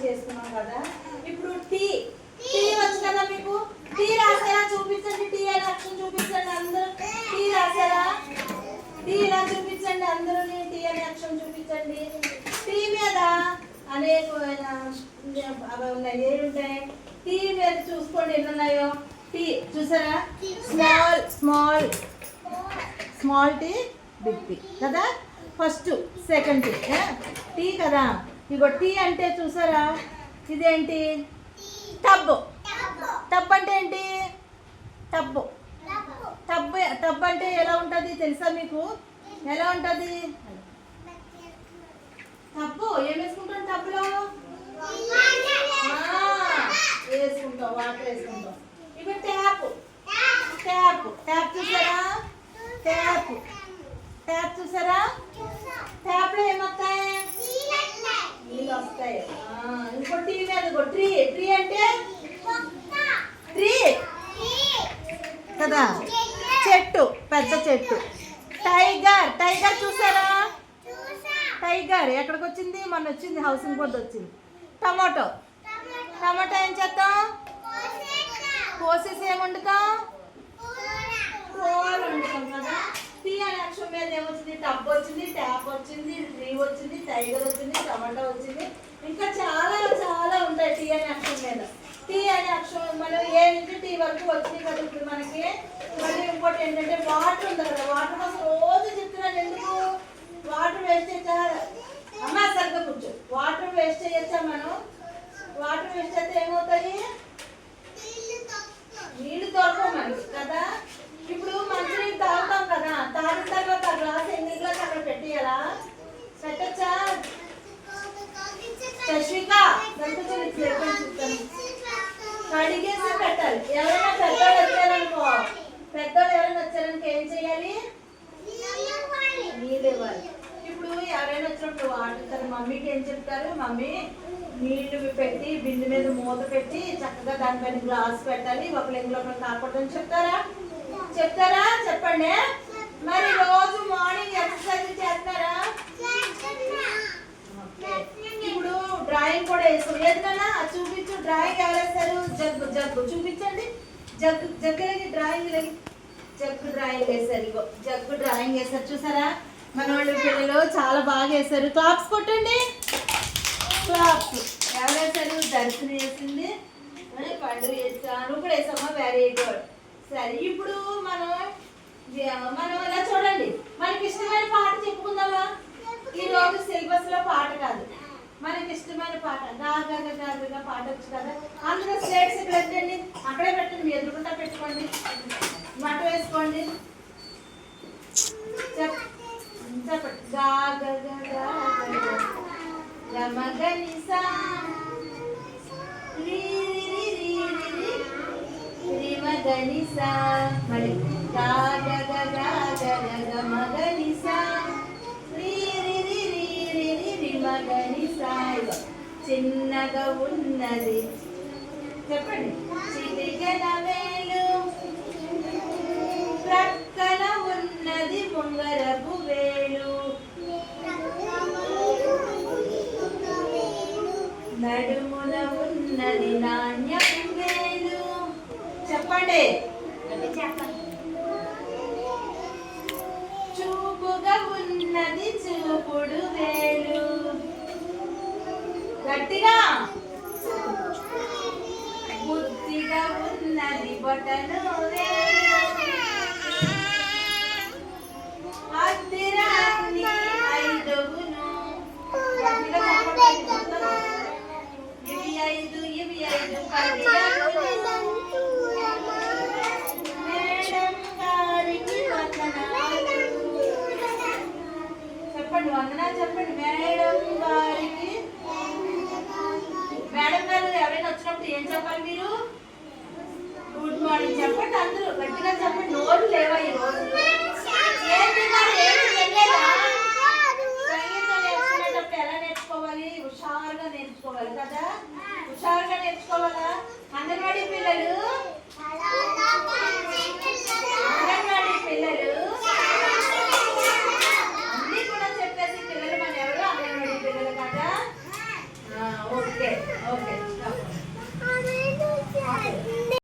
చేసుకున్నాం కదా. ఇప్పుడు టీ టీ వచ్చు కదా మీకు. టీ రాసారా చూపించండి. టీ అనే అక్షరం చూపించండి అందరూ. టీ రాసారా? టీ ఇలా చూపించండి అందరూ. టీ అనే అక్షరం చూపించండి. టీ మీద అనేకమైన అవి ఉన్నాయి. ఏమి ఉంటాయి? టీ మీద చూసుకోండి ఎన్ని ఉన్నాయో. టీ చూసారా? Small small small T, big T కదా. ఫస్ట్ సెకండ్ టీ టీ కదా. ఇగో టీ అంటే చూసారా? ఇదేంటి? టబ్. టబ్ అంటే ఏంటి? టబ్బు. టబ్ టబ్ అంటే ఎలా ఉంటుంది తెలుసా మీకు? ఎలా ఉంటుంది టబ్బు? ఏం వేసుకుంటాం టబ్లో? వేసుకుంటాం, వాటర్ వేసుకుంటాం. ఇప్పుడు ట్యాప్. ట్యాప్ ట్యాప్ చూసారా? ట్యాప్ ట్యాప్ చూసారా? ట్యాప్ లో ఏమొస్తాయి? నీళ్ళు వస్తాయి. ఇంకో టీ మీద ట్రీ. ట్రీ అంటే ట్రీ కదా, చెట్టు, పెద్ద చెట్టు. టైగర్. టైగర్ చూసారా? టైగర్ ఎక్కడికి వచ్చింది? మొన్న వచ్చింది, హౌసింగ్ బోర్డు వచ్చింది. టమాటో. టమాటో ఏం చేద్దాం? కోసేసి ఏం వండుతాం? కూర వండుతాం కదా. టీ అనే అక్షరం మీద ఏమొచ్చింది? టబ్ వచ్చింది, ట్యాప్ వచ్చింది, ట్రీ వచ్చింది, టైగర్ వచ్చింది, టమాటో వచ్చింది. ఇంకా చాలా చాలా ఉంటాయి టీ అనే అక్షరం మీద. టీ అనే అక్షరం మనం ఏ నుంచి టీ వరకు వచ్చింది కదా ఇప్పుడు మనకి. మళ్ళీ ఇంకోటి ఏంటంటే వాటర్ ఉంది కదా. వాటర్ కోసం రోజు చెప్తున్నాను. ఎందుకు వాటర్ వేస్ట్ చేస్తా? అమ్మ సరిగ్గా కూర్చో. వాటర్ వేస్ట్ చేయొచ్చా మనం? వాటర్ వేస్ట్ చేస్తే ఏమవుతాయి? నీళ్ళు దొరకవు మనకి కదా. ఇప్పుడు మంచినీళ్ళు తాగుతాం కదా. తాగిన తర్వాత గ్లాస్ ఎన్ని గ్లాస్ అక్కడ పెట్టేయాలా? పెట్టచ్చా? శశ్విక కడిగేసి పెట్టాలి. ఎవరైనా పెద్దోళ్ళు వచ్చారనుకో, పెద్దోళ్ళు ఎవరైనా వచ్చారనుకో ఏం చెయ్యాలి? నీళ్ళు ఇవ్వాలి. ఇప్పుడు ఎవరైనా వచ్చినప్పుడు వాటర్ మమ్మీకి ఏం చెప్తారు? మమ్మీ నీళ్లు పెట్టి బిందె మీద మూత పెట్టి చక్కగా దానిపైన గ్లాస్ పెట్టాలి, ఒకళ్ళు ఇంట్లో కాకూడదని చెప్తారా? చెప్తారా? చెప్పండి. మరి రోజు మార్నింగ్ ఎక్సర్సైజ్ చేస్తారా? ఇప్పుడు డ్రాయింగ్ కూడా వేస్తాం. ఏదైనా చూపించు. డ్రాయింగ్ ఎవరు వేస్తారు? జగ్గు. జగ్గు చూపించండి. జగ్గు జగ్గులకి డ్రాయింగ్ జగ్గు డ్రాయింగ్ వేస్తారు. ఇగో జగ్గు డ్రాయింగ్ వేస్తారు చూసారా? మన వాళ్ళు పిల్లలు చాలా బాగా వేస్తారు. క్లాప్స్ కొట్టండి. క్లాప్స్. ఎవరు వేస్తారు? దర్శనం వేసింది. పండు వేస్తాను కూడా వేసామా? Very good. సరే ఇప్పుడు మనం ఇలా చూడండి. మనకి ఇష్టమైన పాట చెప్పుకుందామా? ఈరోజు సిలబస్ లో పాట కాదు, మనకి ఇష్టమైన పాట. గాగా పాట వచ్చు కదా. అందులో స్లేట్స్ ఇక్కడ పెట్టండి, అక్కడే పెట్టండి, మీ ఎదురుకుంటా పెట్టుకోండి, మట వేసుకోండి. చెప్పండి. గాగా గమగనిసా రిమగనిసా. మరి గాగా గమగనిసా రిమగనిసా. చిన్నగా ఉన్నది చెప్పండి. చిటికెన వేలు ప్రక్కన ఉన్నది ముంగరపు వేలు. నడుమున ఉన్నది నాణ్యపు వేలు. చెప్పండి. చూపుగా ఉన్నది చూపుడు వేలు. గట్టిగా. బుద్ధిగా ఉన్నది బొటను వేలు.